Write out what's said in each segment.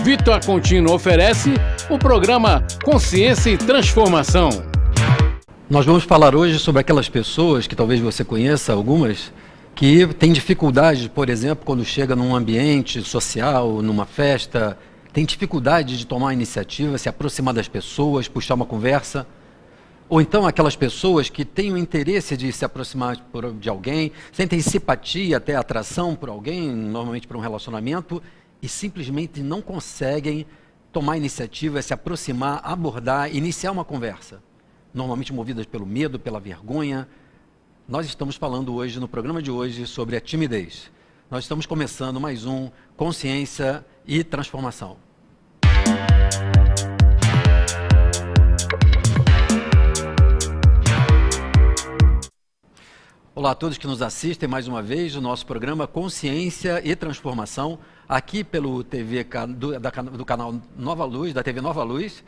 Vita Contínuo oferece o programa Consciência e Transformação. Nós vamos falar hoje sobre aquelas pessoas que talvez você conheça, algumas, que têm dificuldade, por exemplo, quando chega num ambiente social, numa festa, tem dificuldade de tomar a iniciativa, se aproximar das pessoas, puxar uma conversa. Ou então aquelas pessoas que têm o interesse de se aproximar de alguém, sentem simpatia, até atração por alguém, normalmente por um relacionamento, e simplesmente não conseguem tomar a iniciativa, se aproximar, abordar, iniciar uma conversa. Normalmente movidas pelo medo, pela vergonha. Nós estamos falando hoje, no programa de hoje, sobre a timidez. Nós estamos começando mais um Consciência e Transformação. Olá a todos que nos assistem mais uma vez no nosso programa Consciência e Transformação, aqui pelo do canal Nova Luz, da TV Nova Luz,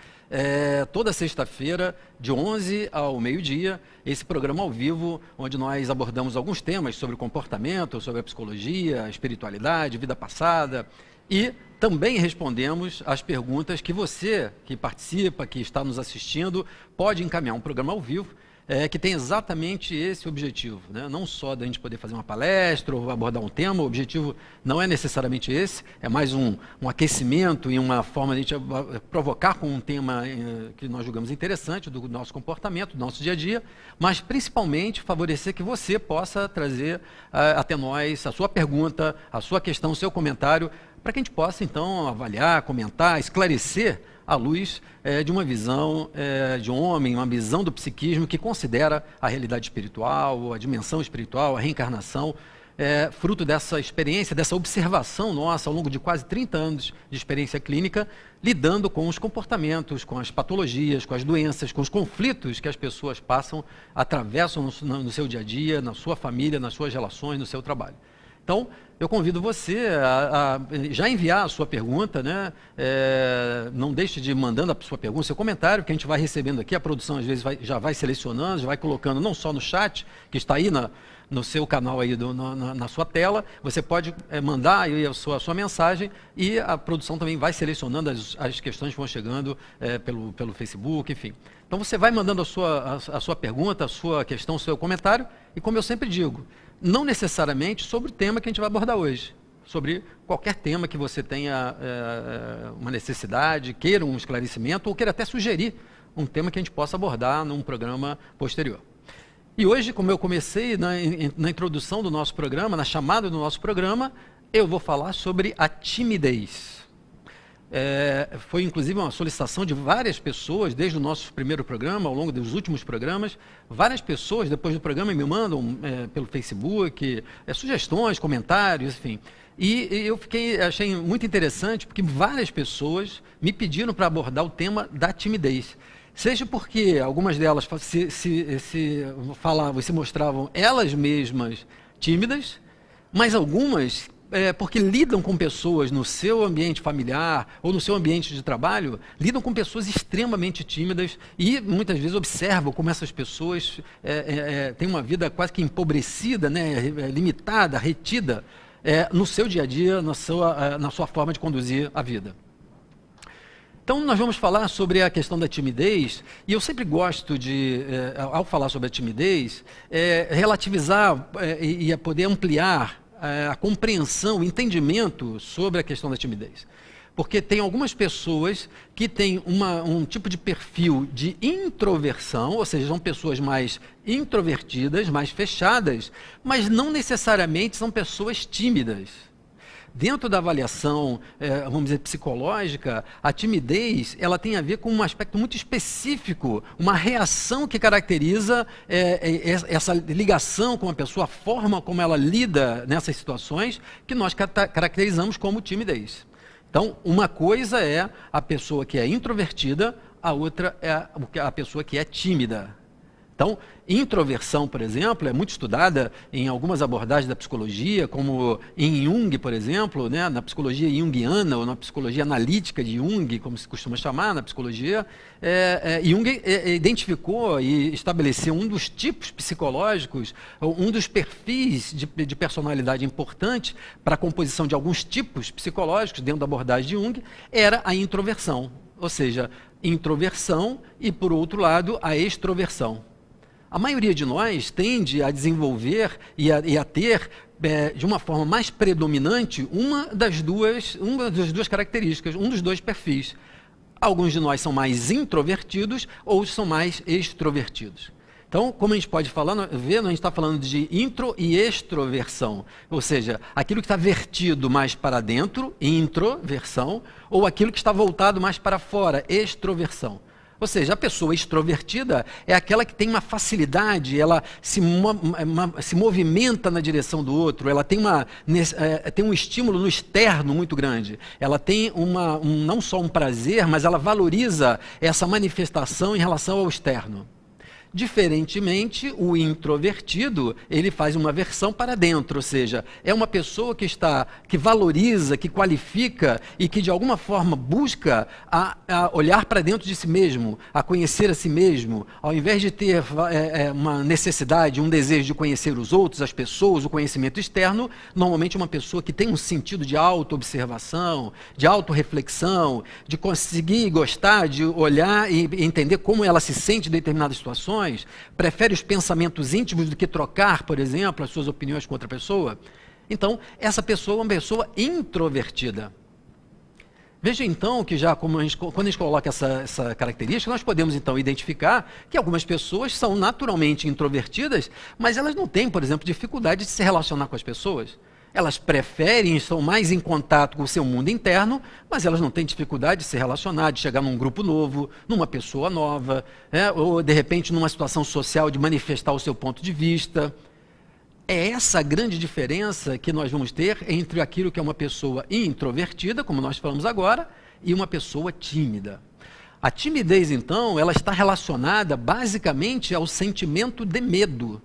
toda sexta-feira, de 11 ao meio-dia, esse programa ao vivo, onde nós abordamos alguns temas sobre o comportamento, sobre a psicologia, a espiritualidade, vida passada, e também respondemos as perguntas que você, que participa, que está nos assistindo, pode encaminhar um programa ao vivo, que tem exatamente esse objetivo, né? Não só da gente poder fazer uma palestra ou abordar um tema, o objetivo não é necessariamente esse, é mais um aquecimento e uma forma de a gente provocar com um tema que nós julgamos interessante do nosso comportamento, do nosso dia a dia, mas principalmente favorecer que você possa trazer até nós a sua pergunta, a sua questão, o seu comentário, para que a gente possa então avaliar, comentar, esclarecer à luz de uma visão de um homem, uma visão do psiquismo que considera a realidade espiritual, a dimensão espiritual, a reencarnação, fruto dessa experiência, dessa observação nossa ao longo de quase 30 anos de experiência clínica, lidando com os comportamentos, com as patologias, com as doenças, com os conflitos que as pessoas passam, atravessam no seu dia a dia, na sua família, nas suas relações, no seu trabalho. Então, eu convido você a já enviar a sua pergunta, né? Não deixe de ir mandando a sua pergunta, seu comentário, que a gente vai recebendo aqui. A produção, às vezes, já vai selecionando, já vai colocando não só no chat, que está aí no seu canal, aí na sua tela. Você pode mandar aí a sua mensagem e a produção também vai selecionando as questões que vão chegando pelo Facebook, enfim. Então, você vai mandando a sua pergunta, a sua questão, o seu comentário, e como eu sempre digo, não necessariamente sobre o tema que a gente vai abordar hoje, sobre qualquer tema que você tenha uma necessidade, queira um esclarecimento ou queira até sugerir um tema que a gente possa abordar num programa posterior. E hoje, como eu comecei na introdução do nosso programa, na chamada do nosso programa, eu vou falar sobre a timidez. Foi inclusive uma solicitação de várias pessoas, desde o nosso primeiro programa, ao longo dos últimos programas, várias pessoas depois do programa me mandam pelo Facebook, sugestões, comentários, enfim. E eu achei muito interessante, porque várias pessoas me pediram para abordar o tema da timidez. Seja porque algumas delas se mostravam elas mesmas tímidas, mas algumas porque lidam com pessoas no seu ambiente familiar ou no seu ambiente de trabalho, lidam com pessoas extremamente tímidas e muitas vezes observam como essas pessoas têm uma vida quase que empobrecida, né, limitada, retida no seu dia a dia, na sua forma de conduzir a vida. Então, nós vamos falar sobre a questão da timidez, e eu sempre gosto de, ao falar sobre a timidez, relativizar e poder ampliar a compreensão, o entendimento sobre a questão da timidez. Porque tem algumas pessoas que têm um tipo de perfil de introversão, ou seja, são pessoas mais introvertidas, mais fechadas, mas não necessariamente são pessoas tímidas. Dentro da avaliação, vamos dizer, psicológica, a timidez ela tem a ver com um aspecto muito específico, uma reação que caracteriza essa ligação com a pessoa, a forma como ela lida nessas situações, que nós caracterizamos como timidez. Então, uma coisa é a pessoa que é introvertida, a outra é a pessoa que é tímida. Então, introversão, por exemplo, é muito estudada em algumas abordagens da psicologia, como em Jung, por exemplo, né, na psicologia junguiana, ou na psicologia analítica de Jung, como se costuma chamar na psicologia. Jung identificou e estabeleceu um dos tipos psicológicos, um dos perfis de personalidade importante para a composição de alguns tipos psicológicos dentro da abordagem de Jung, era a introversão, ou seja, introversão e, por outro lado, a extroversão. A maioria de nós tende a desenvolver e a ter, de uma forma mais predominante, uma das duas características, um dos dois perfis. Alguns de nós são mais introvertidos, outros são mais extrovertidos. Então, como a gente pode ver, a gente está falando de intro e extroversão, ou seja, aquilo que está vertido mais para dentro, introversão, ou aquilo que está voltado mais para fora, extroversão. Ou seja, a pessoa extrovertida é aquela que tem uma facilidade, ela se movimenta na direção do outro, ela tem um estímulo no externo muito grande. Ela tem não só um prazer, mas ela valoriza essa manifestação em relação ao externo. Diferentemente, o introvertido, ele faz uma versão para dentro, ou seja, é uma pessoa que valoriza, que qualifica e que de alguma forma busca a olhar para dentro de si mesmo, a conhecer a si mesmo, ao invés de ter uma necessidade, um desejo de conhecer os outros, as pessoas, o conhecimento externo, normalmente é uma pessoa que tem um sentido de auto-observação, de auto-reflexão, de conseguir gostar, de olhar e entender como ela se sente em determinadas situações, prefere os pensamentos íntimos do que trocar, por exemplo, as suas opiniões com outra pessoa. Então, essa pessoa é uma pessoa introvertida. Veja então que quando a gente coloca essa característica, nós podemos então identificar que algumas pessoas são naturalmente introvertidas, mas elas não têm, por exemplo, dificuldade de se relacionar com as pessoas. Elas preferem, estão mais em contato com o seu mundo interno, mas elas não têm dificuldade de se relacionar, de chegar num grupo novo, numa pessoa nova, ou de repente numa situação social de manifestar o seu ponto de vista. É essa a grande diferença que nós vamos ter entre aquilo que é uma pessoa introvertida, como nós falamos agora, e uma pessoa tímida. A timidez, então, ela está relacionada basicamente ao sentimento de medo.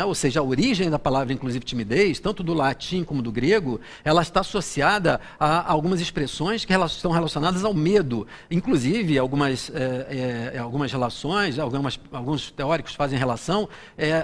Ou seja, a origem da palavra, inclusive, timidez, tanto do latim como do grego, ela está associada a algumas expressões que estão relacionadas ao medo. Inclusive, algumas relações, alguns teóricos fazem relação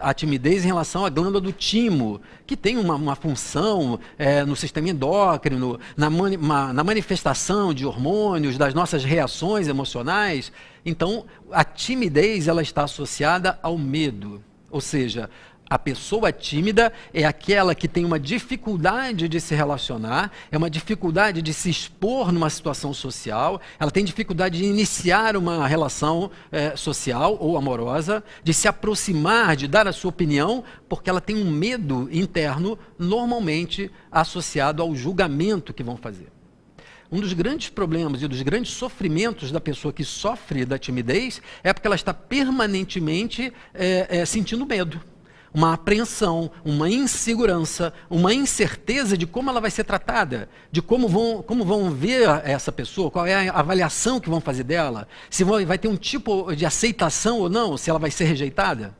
à timidez em relação à glândula do timo, que tem uma função no sistema endócrino, na manifestação de hormônios, das nossas reações emocionais. Então, a timidez ela está associada ao medo, ou seja, a pessoa tímida é aquela que tem uma dificuldade de se relacionar, é uma dificuldade de se expor numa situação social, ela tem dificuldade de iniciar uma relação social ou amorosa, de se aproximar, de dar a sua opinião, porque ela tem um medo interno, normalmente associado ao julgamento que vão fazer. Um dos grandes problemas e dos grandes sofrimentos da pessoa que sofre da timidez é porque ela está permanentemente sentindo medo. Uma apreensão, uma insegurança, uma incerteza de como ela vai ser tratada, de como vão ver essa pessoa, qual é a avaliação que vão fazer dela, se vai ter um tipo de aceitação ou não, se ela vai ser rejeitada.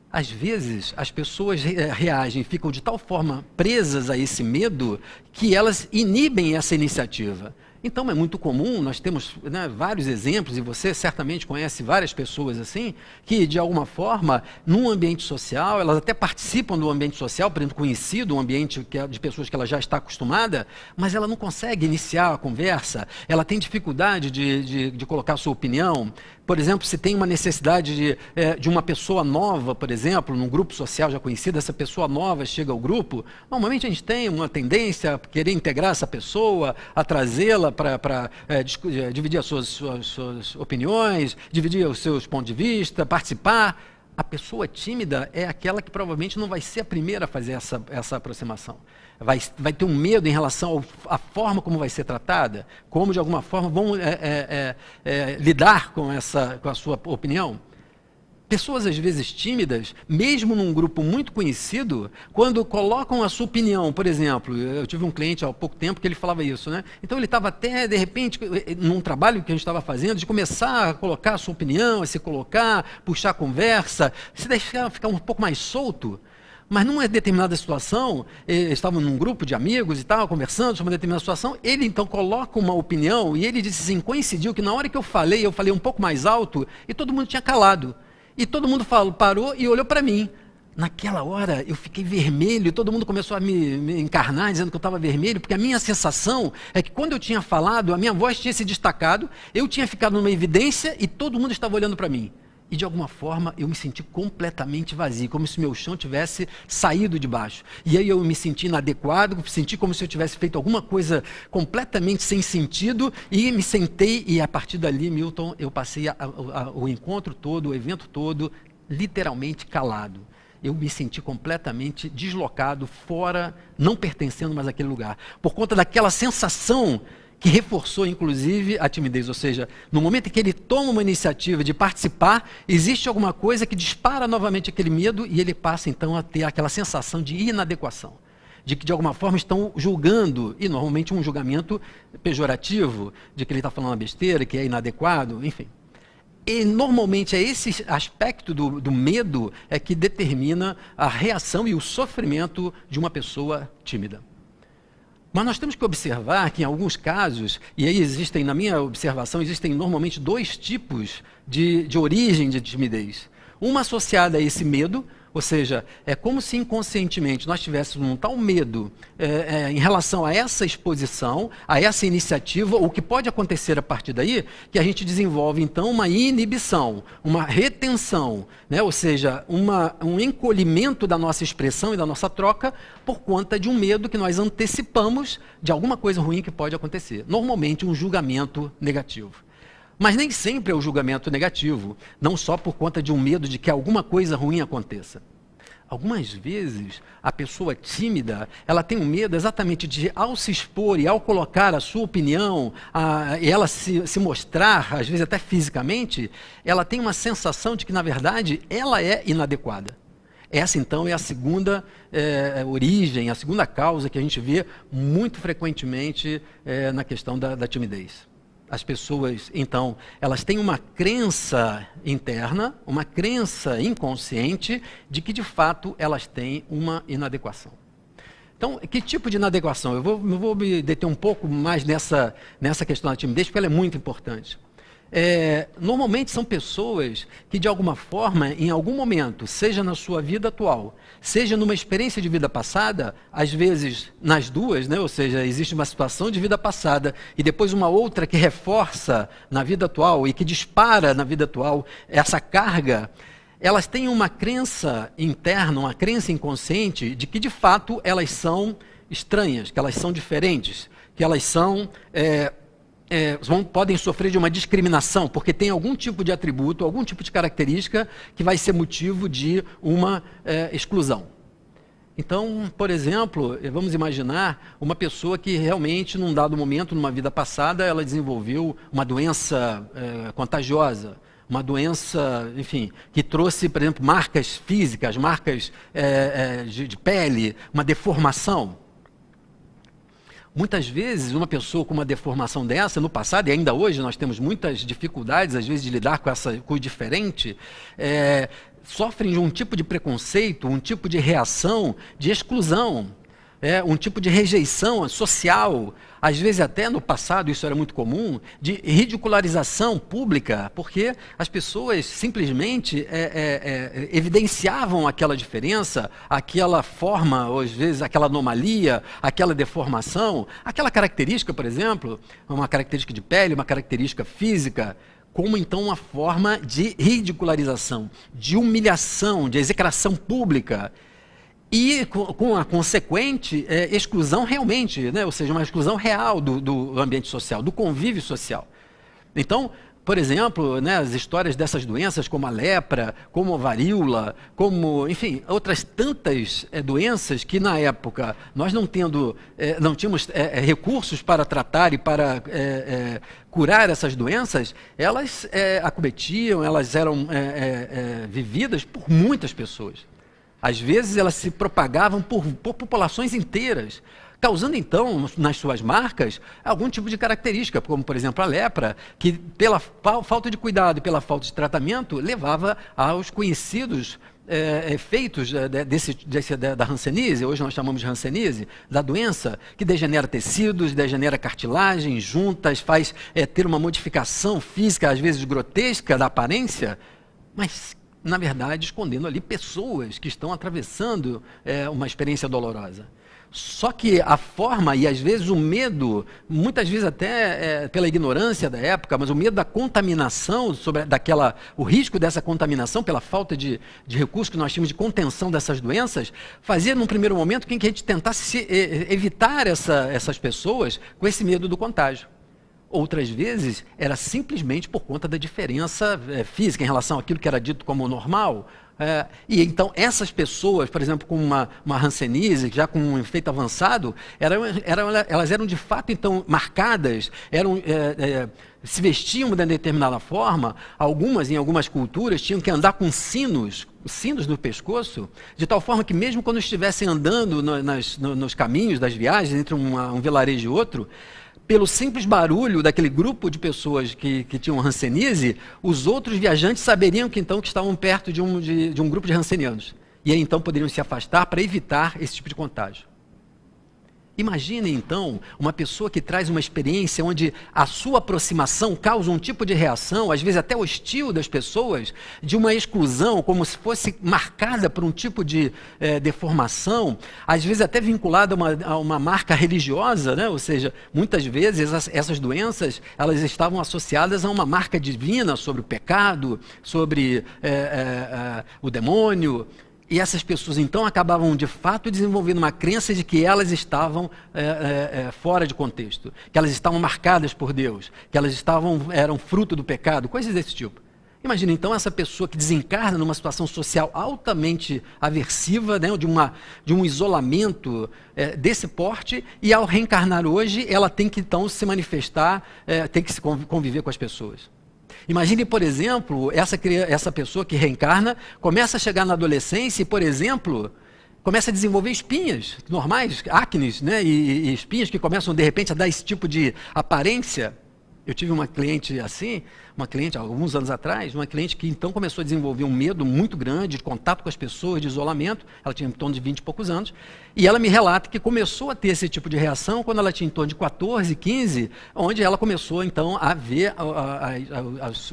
Às vezes, as pessoas reagem, ficam de tal forma presas a esse medo, que elas inibem essa iniciativa. Então, é muito comum, nós temos vários exemplos, e você certamente conhece várias pessoas assim, que de alguma forma, num ambiente social, elas até participam do ambiente social, por exemplo, conhecido, um ambiente de pessoas que ela já está acostumada, mas ela não consegue iniciar a conversa, ela tem dificuldade de colocar a sua opinião. Por exemplo, se tem uma necessidade de uma pessoa nova, por exemplo, num grupo social já conhecido, essa pessoa nova chega ao grupo, normalmente a gente tem uma tendência a querer integrar essa pessoa, a trazê-la para dividir as suas opiniões, dividir os seus pontos de vista, participar. A pessoa tímida é aquela que provavelmente não vai ser a primeira a fazer essa aproximação. Vai ter um medo em relação à forma como vai ser tratada, como de alguma forma vão lidar com a sua opinião. Pessoas, às vezes, tímidas, mesmo num grupo muito conhecido, quando colocam a sua opinião, por exemplo, eu tive um cliente há pouco tempo que ele falava isso, né? Então ele estava até, de repente, num trabalho que a gente estava fazendo, de começar a colocar a sua opinião, a se colocar, puxar a conversa, se deixar ficar um pouco mais solto. Mas numa determinada situação, estavam num grupo de amigos e tal, conversando sobre uma determinada situação, ele então coloca uma opinião e ele disse assim, coincidiu que na hora que eu falei um pouco mais alto e todo mundo tinha calado. E todo mundo parou e olhou para mim. Naquela hora eu fiquei vermelho, todo mundo começou a me encarnar dizendo que eu estava vermelho, porque a minha sensação é que quando eu tinha falado, a minha voz tinha se destacado, eu tinha ficado numa evidência e todo mundo estava olhando para mim. E de alguma forma eu me senti completamente vazio, como se meu chão tivesse saído de baixo. E aí eu me senti inadequado, senti como se eu tivesse feito alguma coisa completamente sem sentido e me sentei e a partir dali, Milton, eu passei o encontro todo, o evento todo, literalmente calado. Eu me senti completamente deslocado, fora, não pertencendo mais àquele lugar. Por conta daquela sensação que reforçou, inclusive, a timidez. Ou seja, no momento em que ele toma uma iniciativa de participar, existe alguma coisa que dispara novamente aquele medo e ele passa, então, a ter aquela sensação de inadequação. De que, de alguma forma, estão julgando, e normalmente um julgamento pejorativo, de que ele está falando uma besteira, que é inadequado, enfim. E, normalmente, é esse aspecto do medo é que determina a reação e o sofrimento de uma pessoa tímida. Mas nós temos que observar que em alguns casos, e aí existem, na minha observação, existem normalmente dois tipos de origem de timidez. Uma associada a esse medo, ou seja, é como se inconscientemente nós tivéssemos um tal medo em relação a essa exposição, a essa iniciativa, o que pode acontecer a partir daí, que a gente desenvolve então uma inibição, uma retenção, né? Ou seja, um encolhimento da nossa expressão e da nossa troca por conta de um medo que nós antecipamos de alguma coisa ruim que pode acontecer. Normalmente um julgamento negativo. Mas nem sempre é o julgamento negativo, não só por conta de um medo de que alguma coisa ruim aconteça. Algumas vezes, a pessoa tímida, ela tem um medo exatamente de, ao se expor e ao colocar a sua opinião, e ela se mostrar, às vezes até fisicamente, ela tem uma sensação de que, na verdade, ela é inadequada. Essa, então, é a segunda origem, a segunda causa que a gente vê muito frequentemente na questão da timidez. As pessoas, então, elas têm uma crença interna, uma crença inconsciente de que, de fato, elas têm uma inadequação. Então, que tipo de inadequação? Eu vou me deter um pouco mais nessa questão da timidez, porque ela é muito importante. Normalmente são pessoas que, de alguma forma, em algum momento, seja na sua vida atual, seja numa experiência de vida passada, às vezes nas duas, né? Ou seja, existe uma situação de vida passada e depois uma outra que reforça na vida atual e que dispara na vida atual essa carga, elas têm uma crença interna, uma crença inconsciente de que, de fato, elas são estranhas, que elas são diferentes, que elas são... podem sofrer de uma discriminação, porque tem algum tipo de atributo, algum tipo de característica que vai ser motivo de uma exclusão. Então, por exemplo, vamos imaginar uma pessoa que realmente, num dado momento, numa vida passada, ela desenvolveu uma doença contagiosa, uma doença, enfim, que trouxe, por exemplo, marcas físicas, marcas de pele, uma deformação. Muitas vezes, uma pessoa com uma deformação dessa, no passado, e ainda hoje nós temos muitas dificuldades, às vezes, de lidar com o diferente, sofrem de um tipo de preconceito, um tipo de reação, de exclusão, um tipo de rejeição social, às vezes até no passado isso era muito comum, de ridicularização pública, porque as pessoas simplesmente evidenciavam aquela diferença, aquela forma, ou às vezes aquela anomalia, aquela deformação, aquela característica, por exemplo, uma característica de pele, uma característica física, como então uma forma de ridicularização, de humilhação, de execração pública. E com a consequente exclusão realmente, né? Ou seja, uma exclusão real do ambiente social, do convívio social. Então, Por exemplo, né, as histórias dessas doenças como a lepra, como a varíola, como, enfim, outras tantas doenças que na época nós não tínhamos recursos para tratar e para curar essas doenças, elas acometiam, elas eram vividas por muitas pessoas. Às vezes elas se propagavam por populações inteiras, causando então, nas suas marcas, algum tipo de característica, como por exemplo a lepra, que pela falta de cuidado e pela falta de tratamento, levava aos conhecidos efeitos da hanseníase, hoje nós chamamos de hanseníase, da doença, que degenera tecidos, degenera cartilagem, juntas, faz ter uma modificação física, às vezes grotesca, da aparência, mas na verdade escondendo ali pessoas que estão atravessando uma experiência dolorosa. Só que a forma e às vezes o medo, muitas vezes até pela ignorância da época, mas o medo da contaminação, o risco dessa contaminação pela falta de recursos que nós tínhamos de contenção dessas doenças, fazia num primeiro momento que a gente tentasse evitar essas pessoas com esse medo do contágio. Outras vezes era simplesmente por conta da diferença física em relação àquilo que era dito como normal. E então essas pessoas, por exemplo, com uma hanseníase, já com um efeito avançado, elas eram de fato então marcadas, se vestiam de determinada forma, em algumas culturas tinham que andar com sinos no pescoço, de tal forma que mesmo quando estivessem andando nos caminhos das viagens, entre um vilarejo e outro, pelo simples barulho daquele grupo de pessoas que tinham hanseníase, os outros viajantes saberiam que estavam perto de um grupo de hansenianos. E aí então poderiam se afastar para evitar esse tipo de contágio. Imagine então uma pessoa que traz uma experiência onde a sua aproximação causa um tipo de reação, às vezes até hostil das pessoas, de uma exclusão, como se fosse marcada por um tipo de deformação, às vezes até vinculada a uma marca religiosa, né? Ou seja, muitas vezes essas doenças elas estavam associadas a uma marca divina sobre o pecado, sobre o demônio. E essas pessoas, então, acabavam, de fato, desenvolvendo uma crença de que elas estavam fora de contexto, que elas estavam marcadas por Deus, que elas eram fruto do pecado, coisas desse tipo. Imagina, então, essa pessoa que desencarna numa situação social altamente aversiva, né, de um isolamento desse porte, e ao reencarnar hoje, ela tem que, então, se manifestar, tem que se conviver com as pessoas. Imagine, por exemplo, essa pessoa que reencarna, começa a chegar na adolescência e, por exemplo, começa a desenvolver espinhas normais, acnes, né, e espinhas que começam, de repente, a dar esse tipo de aparência. Eu tive uma cliente assim, alguns anos atrás, uma cliente que então começou a desenvolver um medo muito grande de contato com as pessoas, de isolamento. Ela tinha em torno de 20 e poucos anos, e ela me relata que começou a ter esse tipo de reação quando ela tinha em torno de 14, 15, onde ela começou então a ver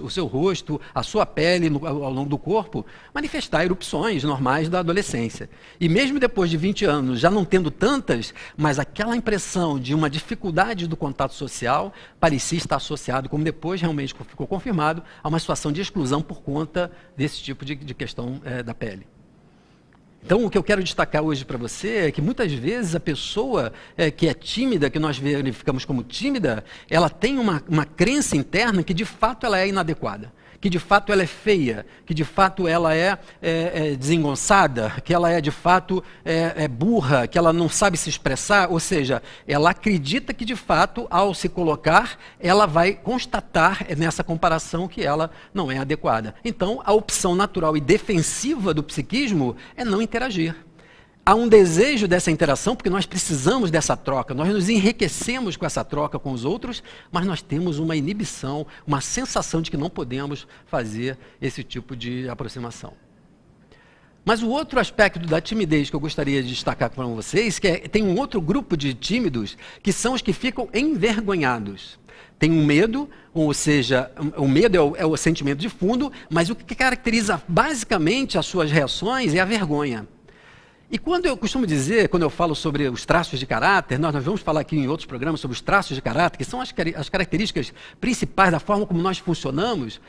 o seu rosto, a sua pele ao longo do corpo, manifestar erupções normais da adolescência. E mesmo depois de 20 anos, já não tendo tantas, mas aquela impressão de uma dificuldade do contato social parecia estar associado, como depois realmente ficou confirmado, a uma situação de exclusão por conta desse tipo de questão da pele. Então, o que eu quero destacar hoje para você é que muitas vezes a pessoa que é tímida, que nós verificamos como tímida, ela tem uma crença interna que de fato ela é inadequada, que de fato ela é feia, que de fato ela é desengonçada, que ela é de fato burra, que ela não sabe se expressar, ou seja, ela acredita que de fato ao se colocar, ela vai constatar nessa comparação que ela não é adequada. Então, a opção natural e defensiva do psiquismo é não interagir. Há um desejo dessa interação, porque nós precisamos dessa troca, nós nos enriquecemos com essa troca com os outros, mas nós temos uma inibição, uma sensação de que não podemos fazer esse tipo de aproximação. Mas o outro aspecto da timidez que eu gostaria de destacar para vocês, tem um outro grupo de tímidos, que são os que ficam envergonhados. Tem um medo, ou seja, o medo é o sentimento de fundo, mas o que caracteriza basicamente as suas reações é a vergonha. E quando eu costumo dizer, quando eu falo sobre os traços de caráter, nós vamos falar aqui em outros programas sobre os traços de caráter, que são as características principais da forma como nós funcionamos.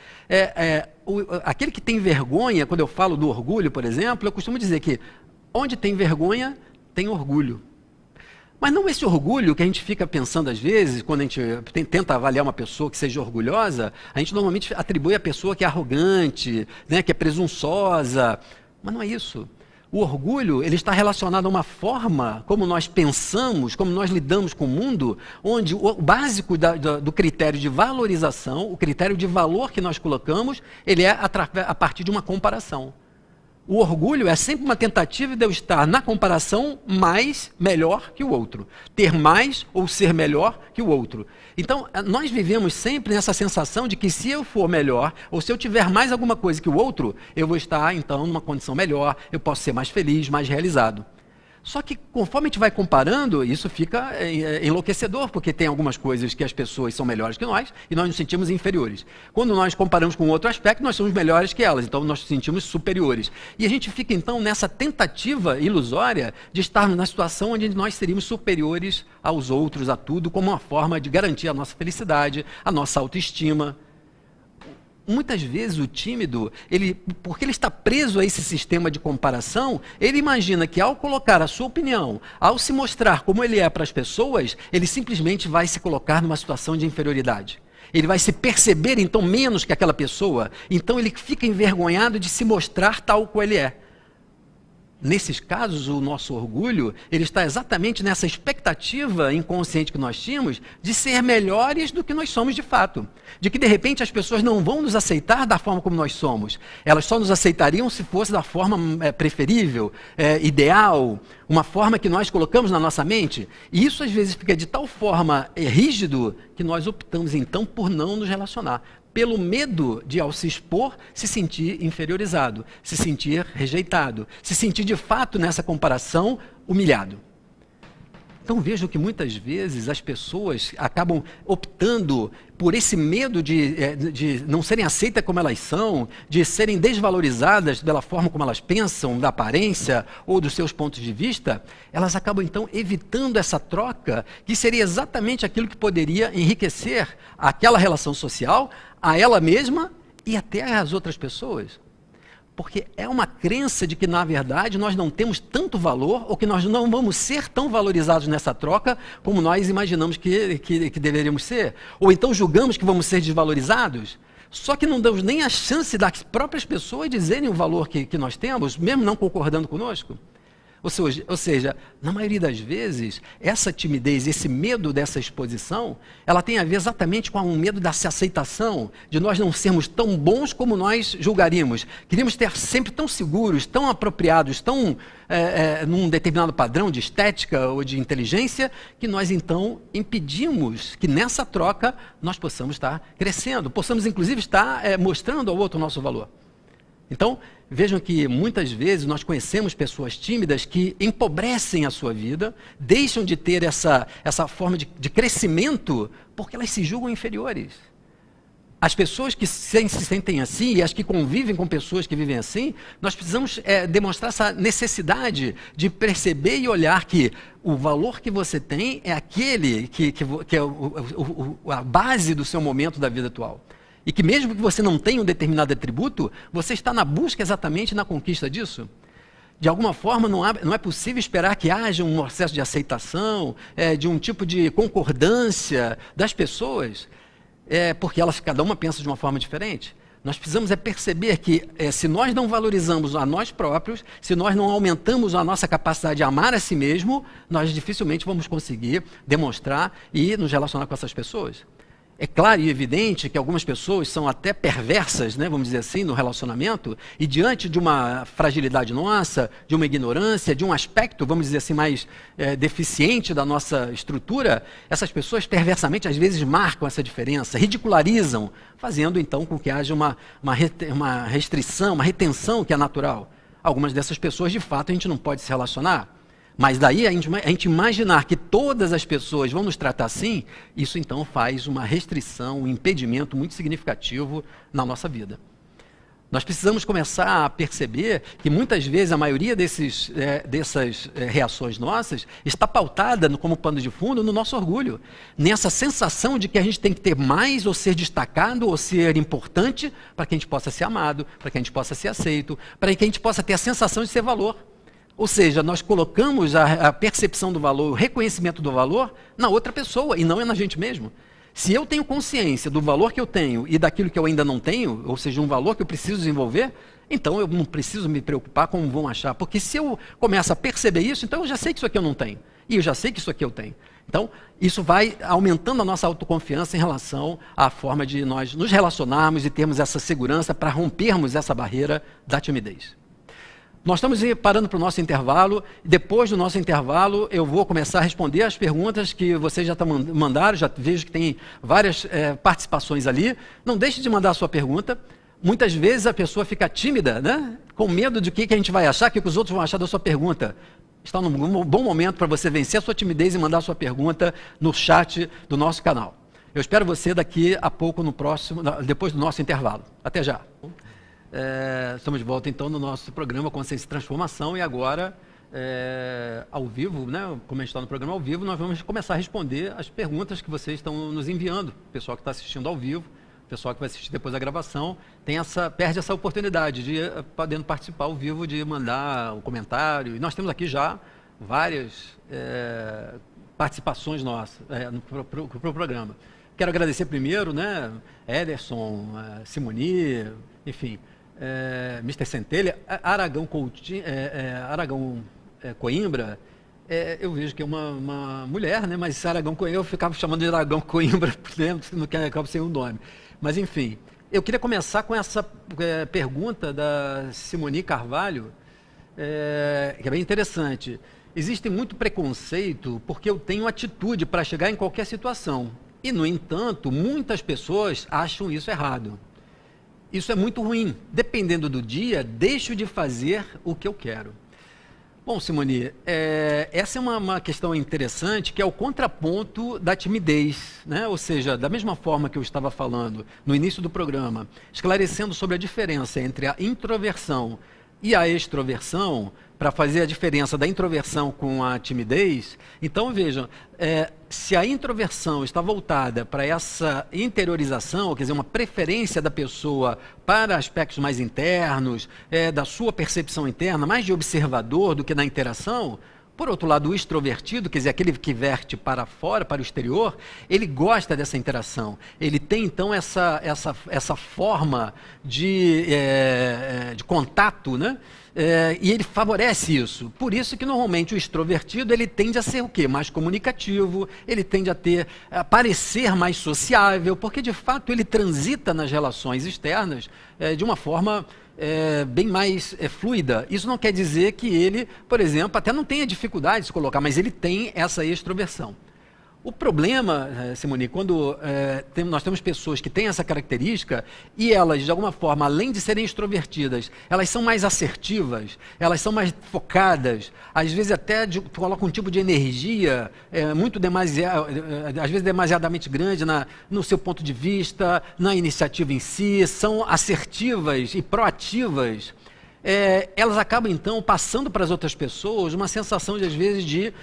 Aquele que tem vergonha, quando eu falo do orgulho, por exemplo, eu costumo dizer que onde tem vergonha, tem orgulho. Mas não esse orgulho que a gente fica pensando às vezes, quando a gente tenta avaliar uma pessoa que seja orgulhosa, a gente normalmente atribui a pessoa que é arrogante, né, que é presunçosa, mas não é isso. O orgulho, ele está relacionado a uma forma como nós pensamos, como nós lidamos com o mundo, onde o básico do critério de valorização, o critério de valor que nós colocamos, ele é a partir de uma comparação. O orgulho é sempre uma tentativa de eu estar na comparação melhor que o outro. Ter mais ou ser melhor que o outro. Então, nós vivemos sempre nessa sensação de que se eu for melhor, ou se eu tiver mais alguma coisa que o outro, eu vou estar, então, numa condição melhor, eu posso ser mais feliz, mais realizado. Só que, conforme a gente vai comparando, isso fica enlouquecedor, porque tem algumas coisas que as pessoas são melhores que nós e nós nos sentimos inferiores. Quando nós comparamos com outro aspecto, nós somos melhores que elas, então nós nos sentimos superiores. E a gente fica, então, nessa tentativa ilusória de estarmos na situação onde nós seríamos superiores aos outros, a tudo, como uma forma de garantir a nossa felicidade, a nossa autoestima. Muitas vezes o tímido, porque ele está preso a esse sistema de comparação, ele imagina que ao colocar a sua opinião, ao se mostrar como ele é para as pessoas, ele simplesmente vai se colocar numa situação de inferioridade. Ele vai se perceber então menos que aquela pessoa, então ele fica envergonhado de se mostrar tal qual ele é. Nesses casos, o nosso orgulho, ele está exatamente nessa expectativa inconsciente que nós tínhamos de ser melhores do que nós somos de fato. De que, de repente, as pessoas não vão nos aceitar da forma como nós somos. Elas só nos aceitariam se fosse da forma preferível, ideal, uma forma que nós colocamos na nossa mente. E isso, às vezes, fica de tal forma rígido que nós optamos, então, por não nos relacionar. Pelo medo de, ao se expor, se sentir inferiorizado, se sentir rejeitado, se sentir de fato nessa comparação humilhado. Então vejam que muitas vezes as pessoas acabam optando por esse medo de não serem aceitas como elas são, de serem desvalorizadas pela forma como elas pensam, da aparência ou dos seus pontos de vista, elas acabam então evitando essa troca, que seria exatamente aquilo que poderia enriquecer aquela relação social, a ela mesma e até as outras pessoas. Porque é uma crença de que, na verdade, nós não temos tanto valor ou que nós não vamos ser tão valorizados nessa troca como nós imaginamos que deveríamos ser. Ou então julgamos que vamos ser desvalorizados, só que não damos nem a chance das próprias pessoas dizerem o valor que nós temos, mesmo não concordando conosco. Ou seja, na maioria das vezes, essa timidez, esse medo dessa exposição, ela tem a ver exatamente com um medo dessa aceitação, de nós não sermos tão bons como nós julgaríamos. Queríamos ter sempre tão seguros, tão apropriados, tão num determinado padrão de estética ou de inteligência, que nós então impedimos que nessa troca nós possamos estar crescendo, possamos inclusive estar mostrando ao outro o nosso valor. Então, vejam que muitas vezes nós conhecemos pessoas tímidas que empobrecem a sua vida, deixam de ter essa forma de crescimento, porque elas se julgam inferiores. As pessoas que se sentem assim e as que convivem com pessoas que vivem assim, nós precisamos demonstrar essa necessidade de perceber e olhar que o valor que você tem é aquele que é a base do seu momento da vida atual. E que mesmo que você não tenha um determinado atributo, você está na busca exatamente na conquista disso. De alguma forma, não é possível esperar que haja um processo de aceitação, de um tipo de concordância das pessoas, porque cada uma pensa de uma forma diferente. Nós precisamos perceber que se nós não valorizamos a nós próprios, se nós não aumentamos a nossa capacidade de amar a si mesmo, nós dificilmente vamos conseguir demonstrar e nos relacionar com essas pessoas. É claro e evidente que algumas pessoas são até perversas, né, vamos dizer assim, no relacionamento, e diante de uma fragilidade nossa, de uma ignorância, de um aspecto, vamos dizer assim, mais deficiente da nossa estrutura, essas pessoas perversamente às vezes marcam essa diferença, ridicularizam, fazendo então com que haja uma restrição, uma retenção que é natural. Algumas dessas pessoas, de fato, a gente não pode se relacionar. Mas daí a gente imaginar que todas as pessoas vão nos tratar assim, isso então faz uma restrição, um impedimento muito significativo na nossa vida. Nós precisamos começar a perceber que muitas vezes a maioria dessas reações nossas está pautada como pano de fundo no nosso orgulho. Nessa sensação de que a gente tem que ter mais ou ser destacado ou ser importante para que a gente possa ser amado, para que a gente possa ser aceito, para que a gente possa ter a sensação de ser valor. Ou seja, nós colocamos a percepção do valor, o reconhecimento do valor na outra pessoa e não na gente mesmo. Se eu tenho consciência do valor que eu tenho e daquilo que eu ainda não tenho, ou seja, um valor que eu preciso desenvolver, então eu não preciso me preocupar como vão achar. Porque se eu começo a perceber isso, então eu já sei que isso aqui eu não tenho. E eu já sei que isso aqui eu tenho. Então, isso vai aumentando a nossa autoconfiança em relação à forma de nós nos relacionarmos e termos essa segurança para rompermos essa barreira da timidez. Nós estamos parando para o nosso intervalo. Depois do nosso intervalo, eu vou começar a responder as perguntas que vocês já mandaram. Já vejo que tem várias participações ali. Não deixe de mandar a sua pergunta. Muitas vezes a pessoa fica tímida, né? Com medo de que a gente vai achar, o que os outros vão achar da sua pergunta. Está num bom momento para você vencer a sua timidez e mandar a sua pergunta no chat do nosso canal. Eu espero você daqui a pouco, depois do nosso intervalo. Até já. Estamos de volta então no nosso programa Consciência e Transformação e agora, ao vivo, né, como a gente está no programa ao vivo, nós vamos começar a responder as perguntas que vocês estão nos enviando. O pessoal que está assistindo ao vivo, o pessoal que vai assistir depois da gravação, perde essa oportunidade de, podendo participar ao vivo, de mandar um comentário. E nós temos aqui já várias participações nossas para o programa. Quero agradecer primeiro, né, Ederson, Simoni, enfim, Mr. Centelha, Aragão Coimbra, eu vejo que é uma mulher, né, mas Aragão Coimbra, eu ficava chamando de Aragão Coimbra, não acaba sem um nome. Mas, enfim, eu queria começar com essa pergunta da Simoni Carvalho, que é bem interessante. Existe muito preconceito porque eu tenho atitude para chegar em qualquer situação. E, no entanto, muitas pessoas acham isso errado. Isso é muito ruim. Dependendo do dia, deixo de fazer o que eu quero. Bom, Simoni, essa é uma questão interessante, que é o contraponto da timidez, né? Ou seja, da mesma forma que eu estava falando no início do programa, esclarecendo sobre a diferença entre a introversão e a extroversão, para fazer a diferença da introversão com a timidez. Então, vejam, se a introversão está voltada para essa interiorização, quer dizer, uma preferência da pessoa para aspectos mais internos, da sua percepção interna, mais de observador do que na interação. Por outro lado, o extrovertido, quer dizer, aquele que verte para fora, para o exterior, ele gosta dessa interação. Ele tem, então, essa forma de contato, né? E ele favorece isso. Por isso que, normalmente, o extrovertido, ele tende a ser o quê? Mais comunicativo, ele tende a parecer mais sociável, porque, de fato, ele transita nas relações externas de uma forma bem mais fluida. Isso não quer dizer que ele, por exemplo, até não tenha dificuldade de se colocar, mas ele tem essa extroversão. O problema, Simoni, quando nós temos pessoas que têm essa característica e elas, de alguma forma, além de serem extrovertidas, elas são mais assertivas, elas são mais focadas, às vezes até colocam um tipo de energia às vezes demasiadamente grande no seu ponto de vista, na iniciativa em si, são assertivas e proativas. Elas acabam, então, passando para as outras pessoas uma sensação, às vezes, de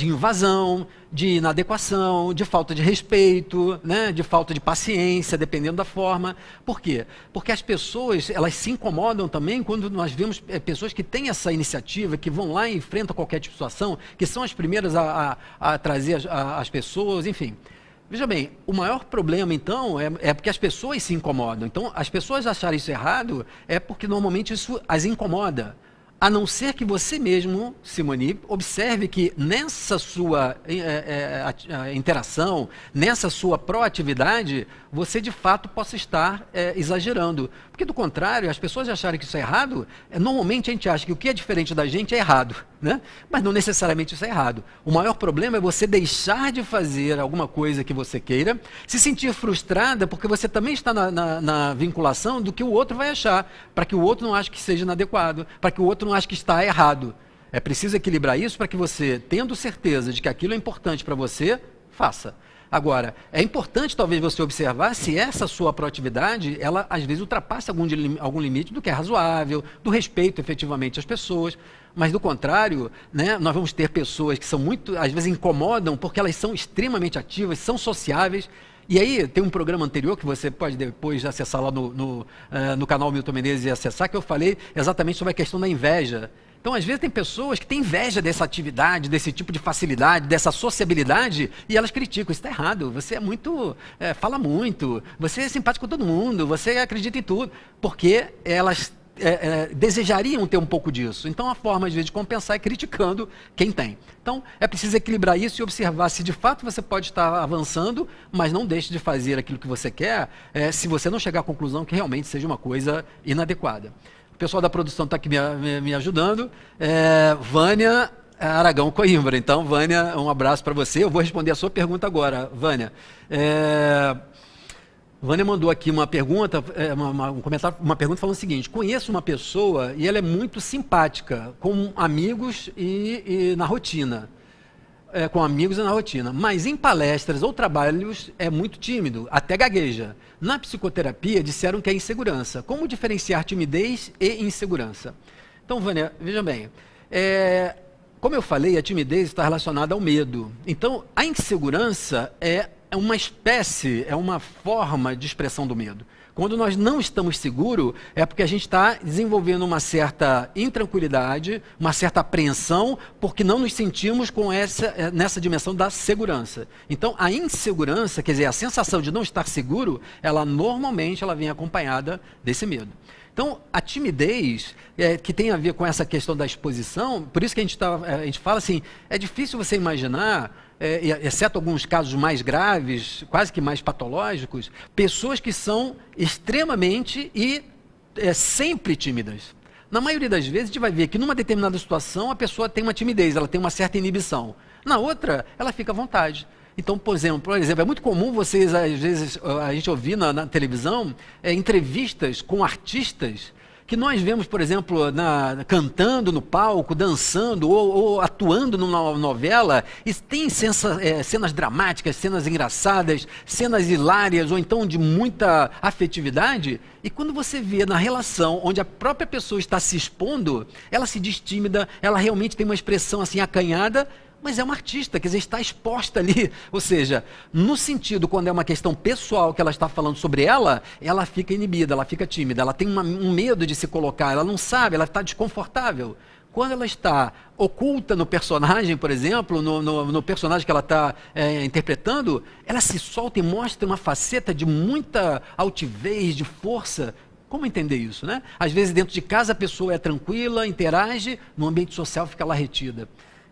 invasão, de inadequação, de falta de respeito, né, de falta de paciência, dependendo da forma. Por quê? Porque as pessoas, elas se incomodam também quando nós vemos pessoas que têm essa iniciativa, que vão lá e enfrentam qualquer tipo de situação, que são as primeiras a trazer as pessoas, enfim. Veja bem, o maior problema, então, é porque as pessoas se incomodam. Então, as pessoas acharem isso errado é porque, normalmente, isso as incomoda. A não ser que você mesmo, Simoni, observe que nessa sua interação, nessa sua proatividade, você, de fato, possa estar exagerando. Porque, do contrário, as pessoas acharem que isso é errado, normalmente a gente acha que o que é diferente da gente é errado, né? Mas não necessariamente isso é errado. O maior problema é você deixar de fazer alguma coisa que você queira, se sentir frustrada porque você também está na vinculação do que o outro vai achar, para que o outro não ache que seja inadequado, para que o outro não ache que está errado. É preciso equilibrar isso para que você, tendo certeza de que aquilo é importante para você, faça. Agora, é importante talvez você observar se essa sua proatividade, ela às vezes ultrapassa algum limite do que é razoável, do respeito efetivamente às pessoas, mas do contrário, né, nós vamos ter pessoas que são muito, às vezes incomodam porque elas são extremamente ativas, são sociáveis. E aí tem um programa anterior que você pode depois acessar lá no canal Milton Menezes e acessar, que eu falei exatamente sobre a questão da inveja. Então, às vezes, tem pessoas que têm inveja dessa atividade, desse tipo de facilidade, dessa sociabilidade, e elas criticam. Isso está errado. Você é muito, fala muito, você é simpático com todo mundo, você acredita em tudo. Porque elas desejariam ter um pouco disso. Então, a forma, às vezes, de compensar é criticando quem tem. Então, é preciso equilibrar isso e observar se, de fato, você pode estar avançando, mas não deixe de fazer aquilo que você quer, se você não chegar à conclusão que realmente seja uma coisa inadequada. O pessoal da produção está aqui me ajudando. Vânia Aragão Coimbra. Então, Vânia, um abraço para você. Eu vou responder a sua pergunta agora, Vânia. Vânia mandou aqui uma pergunta, um comentário, uma pergunta falando o seguinte: conheço uma pessoa e ela é muito simpática, com amigos e na rotina. Mas em palestras ou trabalhos é muito tímido, até gagueja. Na psicoterapia disseram que é insegurança. Como diferenciar timidez e insegurança? Então, Vânia, veja bem, como eu falei, a timidez está relacionada ao medo. Então, a insegurança é uma espécie, é uma forma de expressão do medo. Quando nós não estamos seguros, é porque a gente está desenvolvendo uma certa intranquilidade, uma certa apreensão, porque não nos sentimos nessa dimensão da segurança. Então, a insegurança, quer dizer, a sensação de não estar seguro, ela normalmente vem acompanhada desse medo. Então, a timidez, que tem a ver com essa questão da exposição, por isso que a gente fala assim, é difícil você imaginar, exceto alguns casos mais graves, quase que mais patológicos, pessoas que são extremamente e sempre tímidas. Na maioria das vezes, a gente vai ver que numa determinada situação, a pessoa tem uma timidez, ela tem uma certa inibição. Na outra, ela fica à vontade. Então, por exemplo, é muito comum vocês, às vezes, a gente ouvir na televisão, entrevistas com artistas que nós vemos, por exemplo, cantando no palco, dançando ou atuando numa novela, e tem cenas dramáticas, cenas engraçadas, cenas hilárias, ou então de muita afetividade, e quando você vê na relação onde a própria pessoa está se expondo, ela se diz tímida, ela realmente tem uma expressão assim acanhada, mas é uma artista, quer dizer, está exposta ali. Ou seja, no sentido, quando é uma questão pessoal que ela está falando sobre ela fica inibida, ela fica tímida, ela tem um medo de se colocar, ela não sabe, ela está desconfortável. Quando ela está oculta no personagem, por exemplo, no personagem que ela está interpretando, ela se solta e mostra uma faceta de muita altivez, de força. Como entender isso, né? Às vezes, dentro de casa, a pessoa é tranquila, interage, no ambiente social fica lá retida.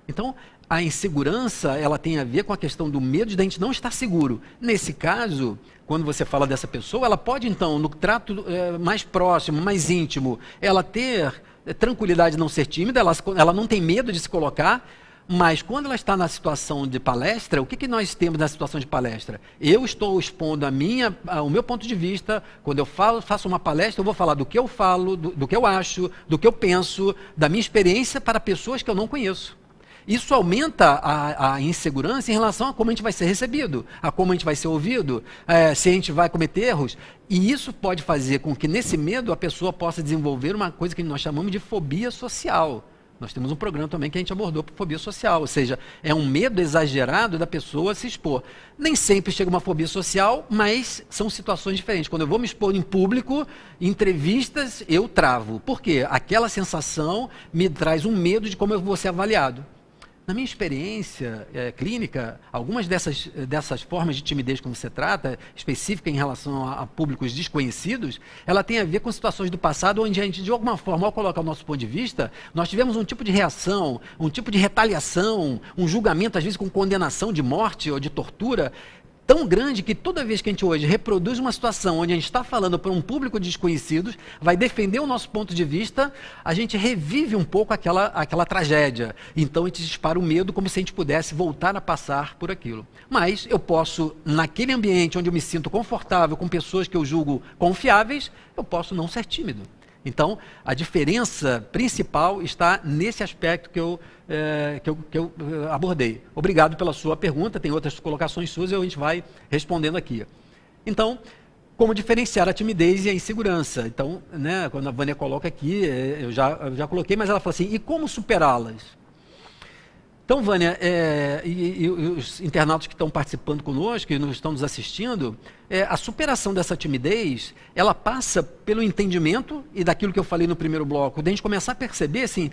Então, a insegurança, ela tem a ver com a questão do medo de a gente não estar seguro. Nesse caso, quando você fala dessa pessoa, ela pode, então, no trato mais próximo, mais íntimo, ela ter tranquilidade de não ser tímida, ela não tem medo de se colocar, mas quando ela está na situação de palestra, o que nós temos na situação de palestra? Eu estou expondo o meu ponto de vista. Quando eu faço uma palestra, eu vou falar do que eu falo, do que eu acho, do que eu penso, da minha experiência para pessoas que eu não conheço. Isso aumenta a insegurança em relação a como a gente vai ser recebido, a como a gente vai ser ouvido, se a gente vai cometer erros. E isso pode fazer com que, nesse medo, a pessoa possa desenvolver uma coisa que nós chamamos de fobia social. Nós temos um programa também que a gente abordou por fobia social, ou seja, é um medo exagerado da pessoa se expor. Nem sempre chega uma fobia social, mas são situações diferentes. Quando eu vou me expor em público, em entrevistas, eu travo. Por quê? Aquela sensação me traz um medo de como eu vou ser avaliado. Na minha experiência clínica, algumas dessas formas de timidez como você trata, específica em relação a públicos desconhecidos, ela tem a ver com situações do passado onde a gente, de alguma forma, ao colocar o nosso ponto de vista, nós tivemos um tipo de reação, um tipo de retaliação, um julgamento, às vezes com condenação de morte ou de tortura, tão grande que toda vez que a gente hoje reproduz uma situação onde a gente está falando para um público de desconhecidos, vai defender o nosso ponto de vista, a gente revive um pouco aquela tragédia. Então a gente dispara o medo como se a gente pudesse voltar a passar por aquilo. Mas eu posso, naquele ambiente onde eu me sinto confortável, com pessoas que eu julgo confiáveis, eu posso não ser tímido. Então, a diferença principal está nesse aspecto que eu abordei. Obrigado pela sua pergunta, tem outras colocações suas e a gente vai respondendo aqui. Então, como diferenciar a timidez e a insegurança? Então, né, quando a Vânia coloca aqui, eu já coloquei, mas ela fala assim, e como superá-las? Então, Vânia, e os internautas que estão participando conosco, que estão nos assistindo, a superação dessa timidez, ela passa pelo entendimento, e daquilo que eu falei no primeiro bloco, de a gente começar a perceber, assim,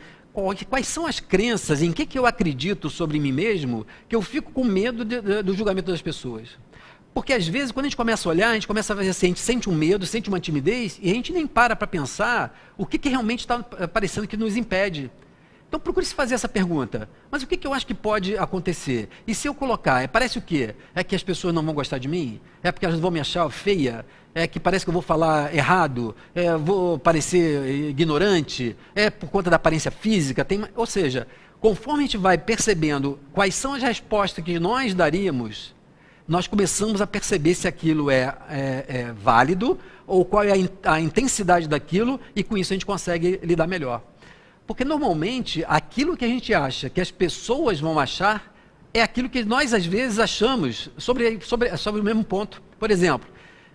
quais são as crenças, em que eu acredito sobre mim mesmo, que eu fico com medo do julgamento das pessoas. Porque às vezes, quando a gente começa a olhar, a gente começa a fazer assim, a gente sente um medo, sente uma timidez, e a gente nem para pensar o que realmente está parecendo que nos impede. Então procure se fazer essa pergunta, mas o que eu acho que pode acontecer? E se eu colocar, parece o quê? É que as pessoas não vão gostar de mim? É porque elas vão me achar feia? É que parece que eu vou falar errado? Vou parecer ignorante? É por conta da aparência física? Ou seja, conforme a gente vai percebendo quais são as respostas que nós daríamos, nós começamos a perceber se aquilo é válido ou qual é a intensidade daquilo, e com isso a gente consegue lidar melhor. Porque normalmente aquilo que a gente acha que as pessoas vão achar é aquilo que nós às vezes achamos sobre o mesmo ponto. Por exemplo,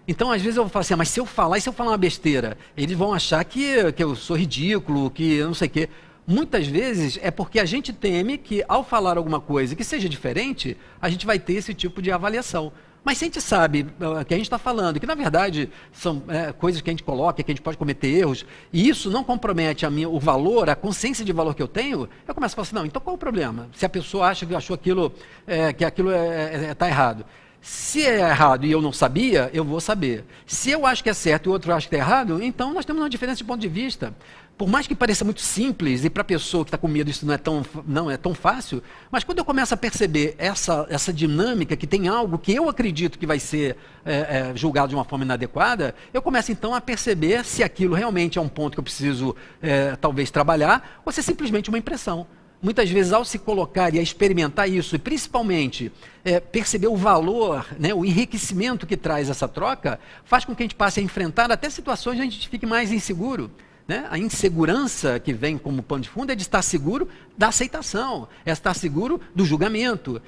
então às vezes eu vou falar assim, mas se eu falar uma besteira, eles vão achar que eu sou ridículo, que eu não sei o quê. Muitas vezes é porque a gente teme que ao falar alguma coisa que seja diferente, a gente vai ter esse tipo de avaliação. Mas se a gente sabe que a gente está falando, que na verdade são coisas que a gente coloca, que a gente pode cometer erros, e isso não compromete o valor, a consciência de valor que eu tenho, eu começo a falar assim, não, então qual é o problema? Se a pessoa acha que achou aquilo, que aquilo está errado. Se é errado e eu não sabia, eu vou saber. Se eu acho que é certo e o outro acha que está errado, então nós temos uma diferença de ponto de vista. Por mais que pareça muito simples, e para a pessoa que está com medo isso não é tão fácil, mas quando eu começo a perceber essa dinâmica, que tem algo que eu acredito que vai ser julgado de uma forma inadequada, eu começo então a perceber se aquilo realmente é um ponto que eu preciso talvez trabalhar, ou se é simplesmente uma impressão. Muitas vezes, ao se colocar e a experimentar isso, e principalmente perceber o valor, né, o enriquecimento que traz essa troca, faz com que a gente passe a enfrentar até situações onde a gente fique mais inseguro. Né? A insegurança que vem como pano de fundo é de estar seguro da aceitação, é estar seguro do julgamento,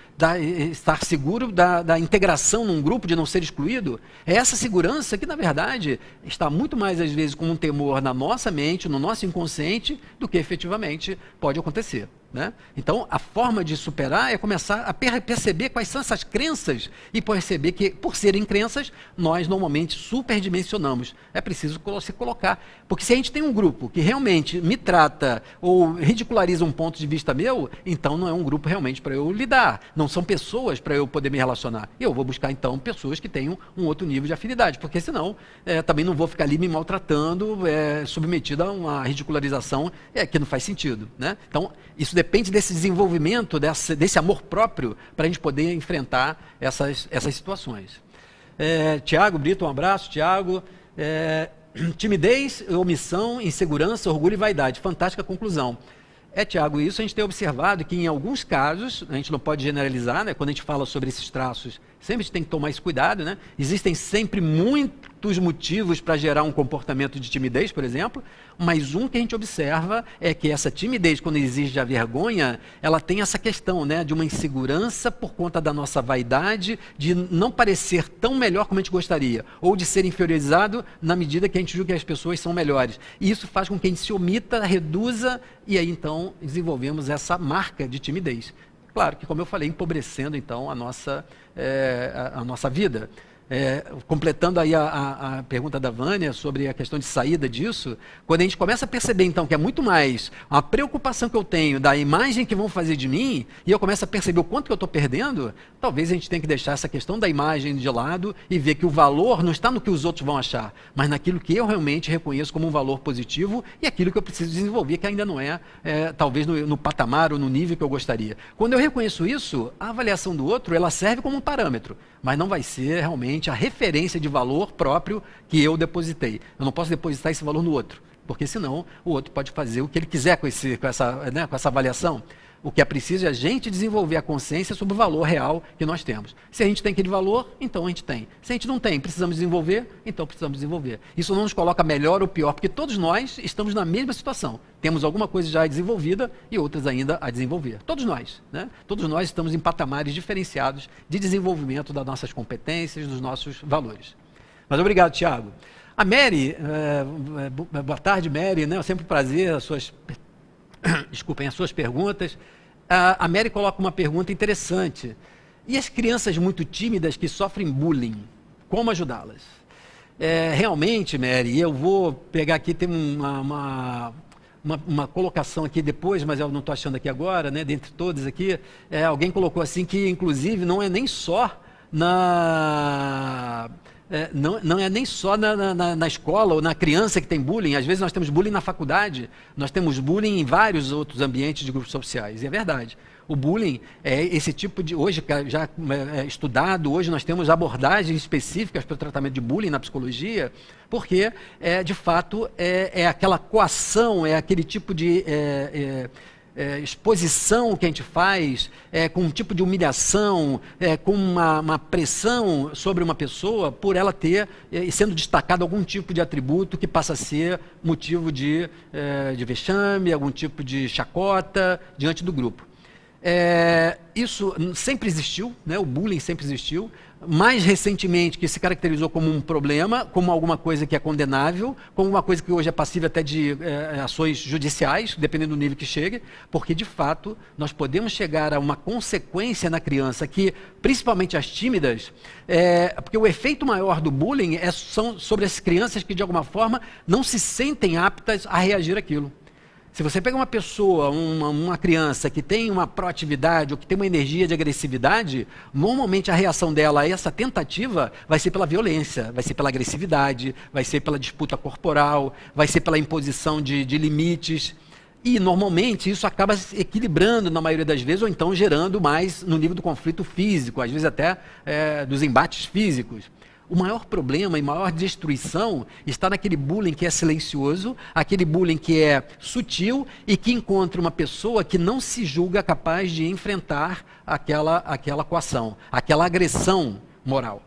estar seguro da integração num grupo, de não ser excluído. É essa segurança que, na verdade, está muito mais, às vezes, com um temor na nossa mente, no nosso inconsciente, do que efetivamente pode acontecer. Né? Então, a forma de superar é começar a perceber quais são essas crenças e perceber que, por serem crenças, nós normalmente superdimensionamos. É preciso se colocar. Porque se a gente tem um grupo que realmente me trata ou ridiculariza um ponto de vista meu, então não é um grupo realmente para eu lidar. Não são pessoas para eu poder me relacionar. Eu vou buscar, então, pessoas que tenham um outro nível de afinidade. Porque senão, também não vou ficar ali me maltratando, submetido a uma ridicularização que não faz sentido. Né? Então, isso depende desse desenvolvimento, desse amor próprio, para a gente poder enfrentar essas situações. Tiago Brito, um abraço, Tiago. Timidez, omissão, insegurança, orgulho e vaidade. Fantástica conclusão. Tiago, isso a gente tem observado que em alguns casos, a gente não pode generalizar, né? Quando a gente fala sobre esses traços, sempre a gente tem que tomar esse cuidado, né? Existem sempre muitos motivos para gerar um comportamento de timidez, por exemplo, mas um que a gente observa é que essa timidez, quando exige a vergonha, ela tem essa questão, né, de uma insegurança por conta da nossa vaidade, de não parecer tão melhor como a gente gostaria, ou de ser inferiorizado na medida que a gente julga que as pessoas são melhores. E isso faz com que a gente se omita, reduza, e aí então desenvolvemos essa marca de timidez. Claro que, como eu falei, empobrecendo então a nossa vida. Completando aí a pergunta da Vânia sobre a questão de saída disso, quando a gente começa a perceber então que é muito mais a preocupação que eu tenho da imagem que vão fazer de mim, e eu começo a perceber o quanto que eu estou perdendo, talvez a gente tenha que deixar essa questão da imagem de lado e ver que o valor não está no que os outros vão achar, mas naquilo que eu realmente reconheço como um valor positivo e aquilo que eu preciso desenvolver, que ainda não talvez no patamar ou no nível que eu gostaria. Quando eu reconheço isso, a avaliação do outro, ela serve como um parâmetro, mas não vai ser realmente a referência de valor próprio que eu depositei. Eu não posso depositar esse valor no outro, porque senão o outro pode fazer o que ele quiser com essa avaliação. O que é preciso é a gente desenvolver a consciência sobre o valor real que nós temos. Se a gente tem aquele valor, então a gente tem. Se a gente não tem, precisamos desenvolver, então precisamos desenvolver. Isso não nos coloca melhor ou pior, porque todos nós estamos na mesma situação. Temos alguma coisa já desenvolvida e outras ainda a desenvolver. Todos nós, né? Todos nós estamos em patamares diferenciados de desenvolvimento das nossas competências, dos nossos valores. Mas obrigado, Tiago. A Mary, boa tarde, Mary, né? É sempre um prazer as suas perguntas. A Mary coloca uma pergunta interessante. E as crianças muito tímidas que sofrem bullying, como ajudá-las? Realmente, Mary, eu vou pegar aqui, tem uma colocação aqui depois, mas eu não estou achando aqui agora, né, dentre todas aqui, alguém colocou assim que, inclusive, não é nem só não é nem só na escola ou na criança que tem bullying. Às vezes nós temos bullying na faculdade, nós temos bullying em vários outros ambientes de grupos sociais, e é verdade. O bullying é esse tipo de... Hoje, já estudado, hoje nós temos abordagens específicas para o tratamento de bullying na psicologia, porque, de fato, é aquela coação, é aquele tipo de... exposição que a gente faz, com um tipo de humilhação, com uma pressão sobre uma pessoa por ela ter, sendo destacado algum tipo de atributo que passa a ser motivo de vexame, algum tipo de chacota diante do grupo. Isso sempre existiu, né? O bullying sempre existiu. Mais recentemente, que se caracterizou como um problema, como alguma coisa que é condenável, como uma coisa que hoje é passível até de ações judiciais, dependendo do nível que chegue, porque, de fato, nós podemos chegar a uma consequência na criança que, principalmente as tímidas, porque o efeito maior do bullying são sobre as crianças que, de alguma forma, não se sentem aptas a reagir àquilo. Se você pega uma pessoa, uma criança que tem uma proatividade ou que tem uma energia de agressividade, normalmente a reação dela a essa tentativa vai ser pela violência, vai ser pela agressividade, vai ser pela disputa corporal, vai ser pela imposição de limites. E, normalmente, isso acaba se equilibrando na maioria das vezes, ou então gerando mais no nível do conflito físico, às vezes até dos embates físicos. O maior problema e maior destruição está naquele bullying que é silencioso, aquele bullying que é sutil e que encontra uma pessoa que não se julga capaz de enfrentar aquela coação, aquela agressão moral.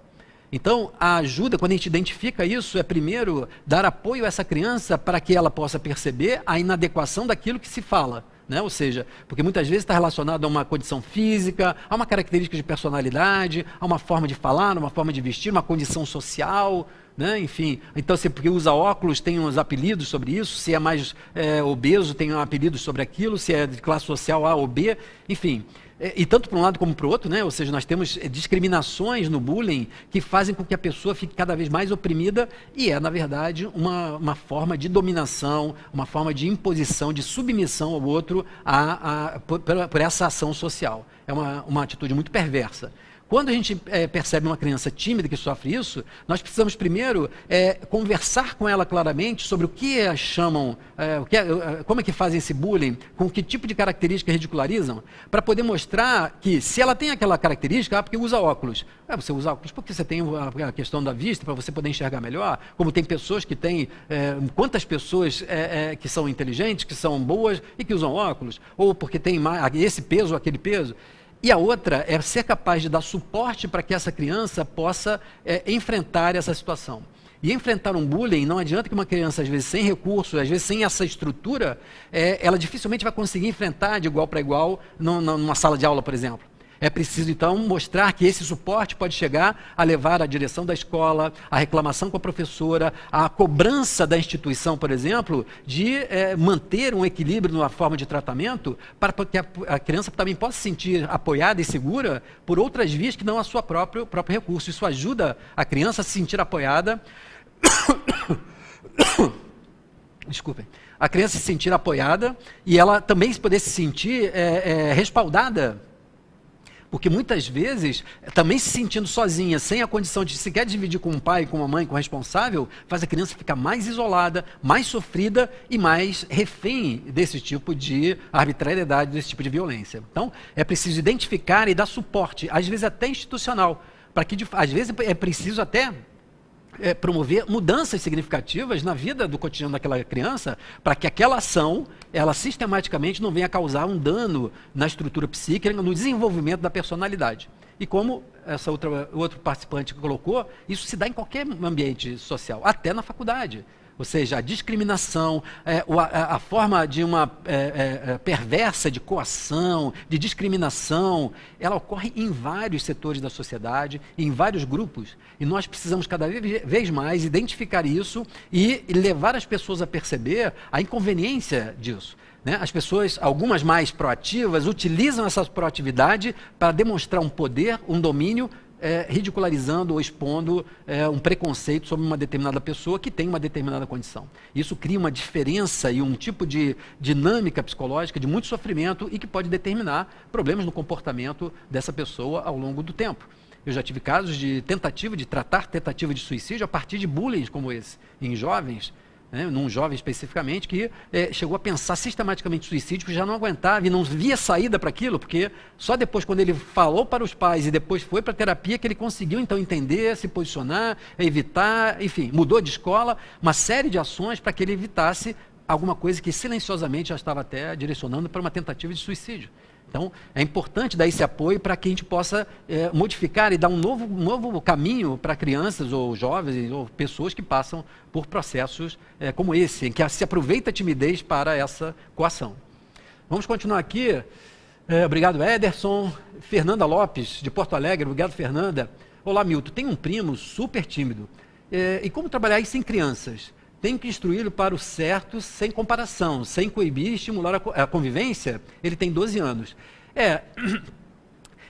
Então, a ajuda, quando a gente identifica isso, é primeiro dar apoio a essa criança para que ela possa perceber a inadequação daquilo que se fala. Ou seja, porque muitas vezes está relacionado a uma condição física, a uma característica de personalidade, a uma forma de falar, uma forma de vestir, uma condição social, enfim. Então, se porque usa óculos, tem uns apelidos sobre isso, se é mais obeso, tem um apelido sobre aquilo, se é de classe social A ou B, enfim. E tanto para um lado como para o outro, ou seja, nós temos discriminações no bullying que fazem com que a pessoa fique cada vez mais oprimida e na verdade, uma forma de dominação, uma forma de imposição, de submissão ao outro por essa ação social. É uma atitude muito perversa. Quando a gente percebe uma criança tímida que sofre isso, nós precisamos primeiro conversar com ela claramente sobre o que chamam, como é que fazem esse bullying, com que tipo de característica ridicularizam, para poder mostrar que se ela tem aquela característica, porque usa óculos. Você usa óculos porque você tem a questão da vista, para você poder enxergar melhor, como tem pessoas que têm, quantas pessoas que são inteligentes, que são boas e que usam óculos, ou porque tem esse peso ou aquele peso. E a outra é ser capaz de dar suporte para que essa criança possa enfrentar essa situação. E enfrentar um bullying, não adianta que uma criança, às vezes, sem recursos, às vezes, sem essa estrutura, ela dificilmente vai conseguir enfrentar de igual para igual numa sala de aula, por exemplo. É preciso, então, mostrar que esse suporte pode chegar a levar a direção da escola, a reclamação com a professora, a cobrança da instituição, por exemplo, de manter um equilíbrio na forma de tratamento para que a criança também possa se sentir apoiada e segura por outras vias que não a sua próprio recurso. Isso ajuda a criança a se sentir apoiada. Desculpem. A criança se sentir apoiada e ela também poder se sentir respaldada. Porque muitas vezes, também se sentindo sozinha, sem a condição de sequer dividir com um pai, com uma mãe, com um responsável, faz a criança ficar mais isolada, mais sofrida e mais refém desse tipo de arbitrariedade, desse tipo de violência. Então, é preciso identificar e dar suporte, às vezes até institucional, para que, às vezes, é preciso até promover mudanças significativas na vida do cotidiano daquela criança, para que aquela ação, ela sistematicamente não venha causar um dano na estrutura psíquica, no desenvolvimento da personalidade. E como outro participante colocou, isso se dá em qualquer ambiente social, até na faculdade. Ou seja, a discriminação, a forma de uma perversa de coação, de discriminação, ela ocorre em vários setores da sociedade, em vários grupos. E nós precisamos cada vez mais identificar isso e levar as pessoas a perceber a inconveniência disso. As pessoas, algumas mais proativas, utilizam essa proatividade para demonstrar um poder, um domínio ridicularizando ou expondo um preconceito sobre uma determinada pessoa que tem uma determinada condição. Isso cria uma diferença e um tipo de dinâmica psicológica de muito sofrimento e que pode determinar problemas no comportamento dessa pessoa ao longo do tempo. Eu já tive casos de tentativa de suicídio a partir de bullying como esse, em jovens, num jovem especificamente, que chegou a pensar sistematicamente em suicídio, porque já não aguentava e não via saída para aquilo, porque só depois, quando ele falou para os pais e depois foi para a terapia, que ele conseguiu então entender, se posicionar, evitar, enfim, mudou de escola, uma série de ações para que ele evitasse alguma coisa que silenciosamente já estava até direcionando para uma tentativa de suicídio. Então, é importante dar esse apoio para que a gente possa modificar e dar um novo caminho para crianças ou jovens ou pessoas que passam por processos como esse, em que se aproveita a timidez para essa coação. Vamos continuar aqui. Obrigado, Ederson. Fernanda Lopes, de Porto Alegre. Obrigado, Fernanda. Olá, Milton. Tenho um primo super tímido. E como trabalhar isso em crianças? Tem que instruí-lo para o certo, sem comparação, sem coibir e estimular a convivência. Ele tem 12 anos.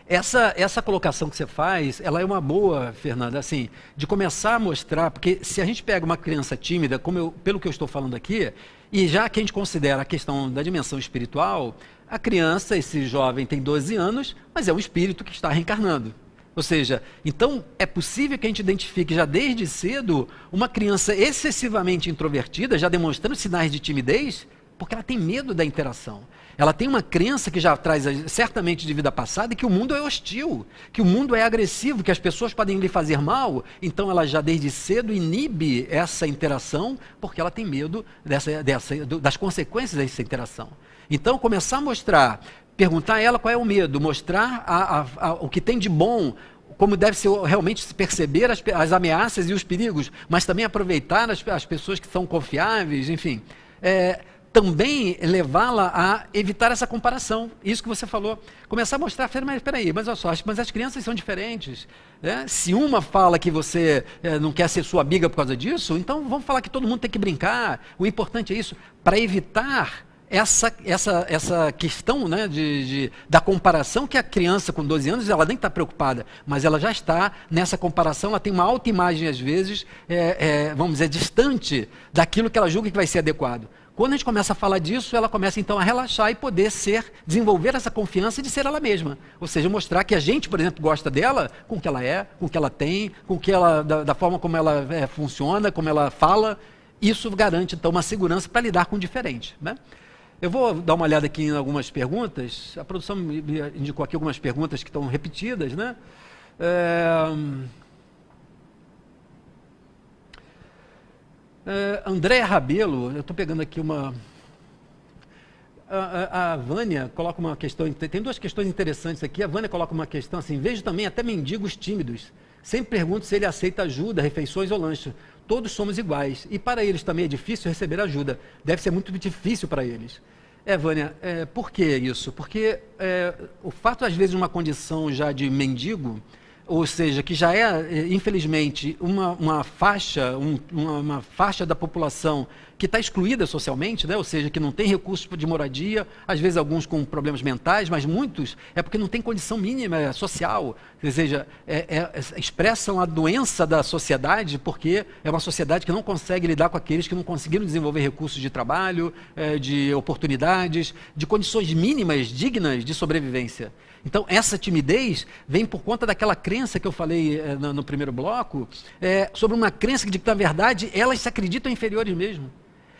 Essa colocação que você faz, ela é uma boa, Fernanda, assim, de começar a mostrar, porque se a gente pega uma criança tímida, pelo que eu estou falando aqui, e já que a gente considera a questão da dimensão espiritual, a criança, esse jovem tem 12 anos, mas é um espírito que está reencarnando. Ou seja, então é possível que a gente identifique já desde cedo uma criança excessivamente introvertida, já demonstrando sinais de timidez, porque ela tem medo da interação. Ela tem uma crença que já traz certamente de vida passada, que o mundo é hostil, que o mundo é agressivo, que as pessoas podem lhe fazer mal, então ela já desde cedo inibe essa interação, porque ela tem medo das consequências dessa interação. Então começar a mostrar, perguntar a ela qual é o medo, mostrar o que tem de bom, como deve ser realmente se perceber as ameaças e os perigos, mas também aproveitar as pessoas que são confiáveis, enfim. Também levá-la a evitar essa comparação, isso que você falou. Começar a mostrar, mas espera aí, mas olha só, mas as crianças são diferentes. Né? Se uma fala que você não quer ser sua amiga por causa disso, então vamos falar que todo mundo tem que brincar. O importante é isso, para evitar essa questão, né, da comparação, que a criança com 12 anos, ela nem está preocupada, mas ela já está nessa comparação, ela tem uma autoimagem às vezes, vamos dizer, distante daquilo que ela julga que vai ser adequado. Quando a gente começa a falar disso, ela começa então a relaxar e poder desenvolver essa confiança de ser ela mesma. Ou seja, mostrar que a gente, por exemplo, gosta dela com o que ela é, com o que ela tem, com o que ela, da forma como ela funciona, como ela fala. Isso garante então uma segurança para lidar com o diferente, né? Eu vou dar uma olhada aqui em algumas perguntas. A produção me indicou aqui algumas perguntas que estão repetidas, né? André Rabelo, eu estou pegando aqui uma... A Vânia coloca uma questão... Tem duas questões interessantes aqui. A Vânia coloca uma questão assim: vejo também até mendigos tímidos. Sempre pergunto se ele aceita ajuda, refeições ou lanche. Todos somos iguais. E para eles também é difícil receber ajuda. Deve ser muito difícil para eles. Vânia, por que isso? Porque o fato, às vezes, de uma condição já de mendigo, ou seja, que já infelizmente, uma faixa da população que está excluída socialmente, né? Ou seja, que não tem recursos de moradia, às vezes alguns com problemas mentais, mas muitos é porque não tem condição mínima social, ou seja, expressam a doença da sociedade, porque é uma sociedade que não consegue lidar com aqueles que não conseguiram desenvolver recursos de trabalho, de oportunidades, de condições mínimas, dignas de sobrevivência. Então, essa timidez vem por conta daquela crença que eu falei no primeiro bloco, sobre uma crença de que, na verdade, elas se acreditam inferiores mesmo.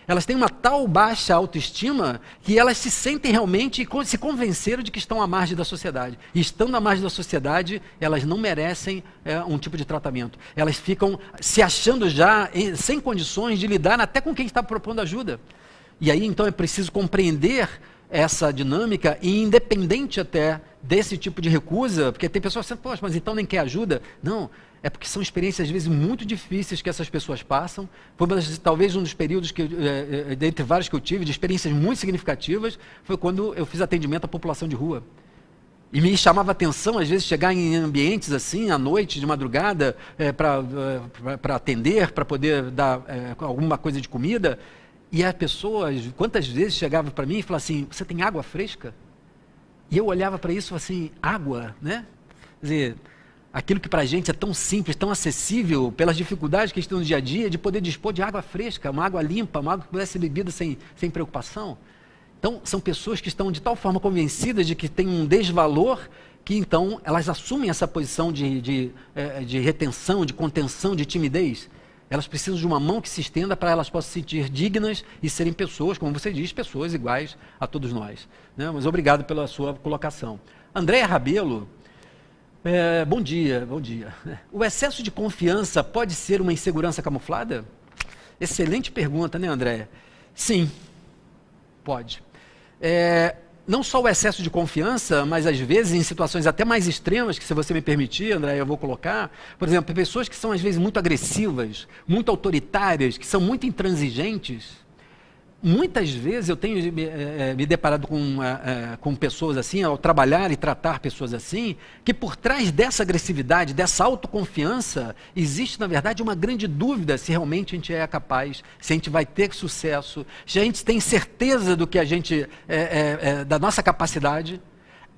Elas têm uma tal baixa autoestima que elas se sentem realmente e se convenceram de que estão à margem da sociedade. E estando à margem da sociedade, elas não merecem um tipo de tratamento. Elas ficam se achando já sem condições de lidar até com quem está propondo ajuda. E aí, então, é preciso compreender essa dinâmica, e independente até desse tipo de recusa, porque tem pessoas que falam, poxa, mas então nem quer ajuda? Não, é porque são experiências, às vezes, muito difíceis que essas pessoas passam. Foi talvez um dos períodos, dentre vários que eu tive, de experiências muito significativas, foi quando eu fiz atendimento à população de rua. E me chamava a atenção, às vezes, chegar em ambientes assim, à noite, de madrugada, para atender, para poder dar alguma coisa de comida. E a pessoa, quantas vezes chegava para mim e falava assim, você tem água fresca? E eu olhava para isso e falava assim, água, né? Quer dizer, aquilo que para a gente é tão simples, tão acessível, pelas dificuldades que estão no dia a dia, de poder dispor de água fresca, uma água limpa, uma água que pudesse ser bebida sem preocupação. Então, são pessoas que estão de tal forma convencidas de que tem um desvalor, que então elas assumem essa posição de retenção, de contenção, de timidez. Elas precisam de uma mão que se estenda para elas possam se sentir dignas e serem pessoas, como você diz, pessoas iguais a todos nós. Né? Mas obrigado pela sua colocação. Andréa Rabelo, bom dia. O excesso de confiança pode ser uma insegurança camuflada? Excelente pergunta, né, Andréa? Sim, pode. Não só o excesso de confiança, mas às vezes em situações até mais extremas, que se você me permitir, André, eu vou colocar, por exemplo, pessoas que são às vezes muito agressivas, muito autoritárias, que são muito intransigentes. Muitas vezes eu tenho me deparado com pessoas assim, ao trabalhar e tratar pessoas assim, que por trás dessa agressividade, dessa autoconfiança, existe na verdade uma grande dúvida se realmente a gente é capaz, se a gente vai ter sucesso, se a gente tem certeza do que a gente, da nossa capacidade.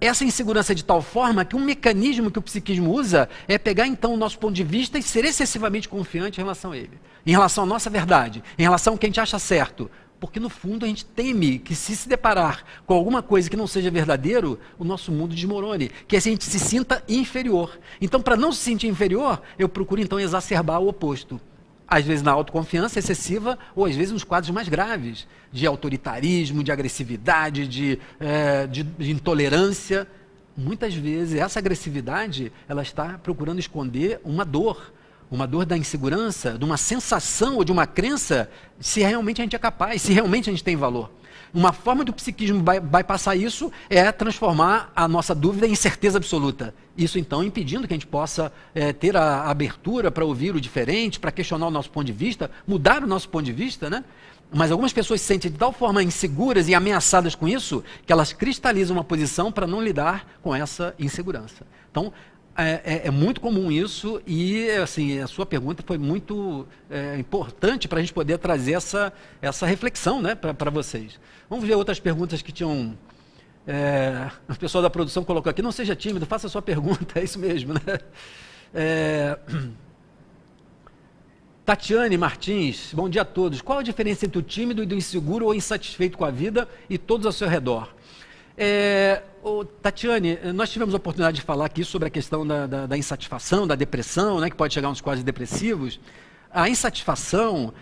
Essa insegurança de tal forma que um mecanismo que o psiquismo usa é pegar então o nosso ponto de vista e ser excessivamente confiante em relação a ele, em relação à nossa verdade, em relação ao que a gente acha certo. Porque no fundo a gente teme que se deparar com alguma coisa que não seja verdadeiro, o nosso mundo desmorone, que a gente se sinta inferior. Então, para não se sentir inferior, eu procuro então exacerbar o oposto. Às vezes na autoconfiança excessiva, ou às vezes nos quadros mais graves, de autoritarismo, de agressividade, de intolerância. Muitas vezes essa agressividade, ela está procurando esconder uma dor da insegurança, de uma sensação ou de uma crença, se realmente a gente é capaz, se realmente a gente tem valor. Uma forma do psiquismo bypassar isso é transformar a nossa dúvida em certeza absoluta. Isso então impedindo que a gente possa ter a abertura para ouvir o diferente, para questionar o nosso ponto de vista, mudar o nosso ponto de vista, né? Mas algumas pessoas se sentem de tal forma inseguras e ameaçadas com isso, que elas cristalizam uma posição para não lidar com essa insegurança. Então, é muito comum isso e, assim, a sua pergunta foi muito importante para a gente poder trazer essa reflexão, né, para vocês. Vamos ver outras perguntas que tinham... o pessoal da produção colocou aqui, não seja tímido, faça a sua pergunta, é isso mesmo, né? Tatiane Martins, bom dia a todos. Qual a diferença entre o tímido e do inseguro ou insatisfeito com a vida e todos ao seu redor? Tatiane, nós tivemos a oportunidade de falar aqui sobre a questão da insatisfação, da depressão, né, que pode chegar a uns quadros depressivos. A insatisfação,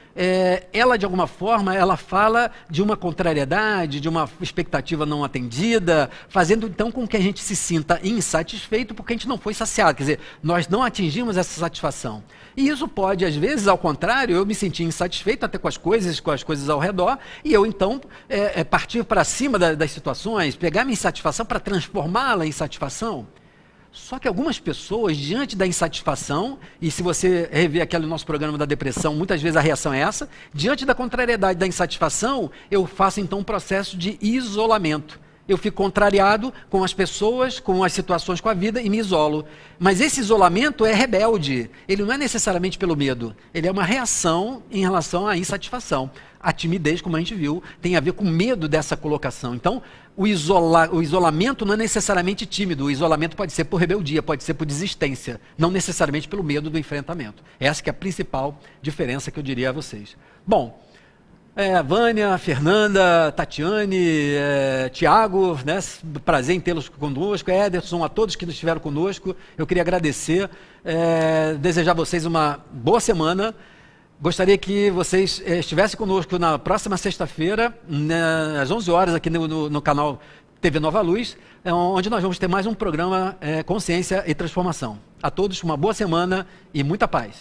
ela de alguma forma, ela fala de uma contrariedade, de uma expectativa não atendida, fazendo então com que a gente se sinta insatisfeito porque a gente não foi saciado, quer dizer, nós não atingimos essa satisfação. E isso pode, às vezes, ao contrário, eu me sentir insatisfeito até com as coisas ao redor, e eu então partir para cima das situações, pegar minha insatisfação para transformá-la em satisfação. Só que algumas pessoas, diante da insatisfação, e se você rever aquele nosso programa da depressão, muitas vezes a reação é essa, diante da contrariedade da insatisfação, eu faço então um processo de isolamento. Eu fico contrariado com as pessoas, com as situações, com a vida e me isolo. Mas esse isolamento é rebelde, ele não é necessariamente pelo medo, ele é uma reação em relação à insatisfação. A timidez, como a gente viu, tem a ver com medo dessa colocação. Então, o isolamento não é necessariamente tímido, o isolamento pode ser por rebeldia, pode ser por desistência, não necessariamente pelo medo do enfrentamento. Essa que é a principal diferença que eu diria a vocês. Bom, Vânia, Fernanda, Tatiane, Tiago, né? Prazer em tê-los conosco, Ederson, a todos que estiveram conosco, eu queria agradecer, desejar a vocês uma boa semana. Gostaria que vocês estivessem conosco na próxima sexta-feira, às 11 horas, aqui no canal TV Nova Luz, onde nós vamos ter mais um programa Consciência e Transformação. A todos, uma boa semana e muita paz.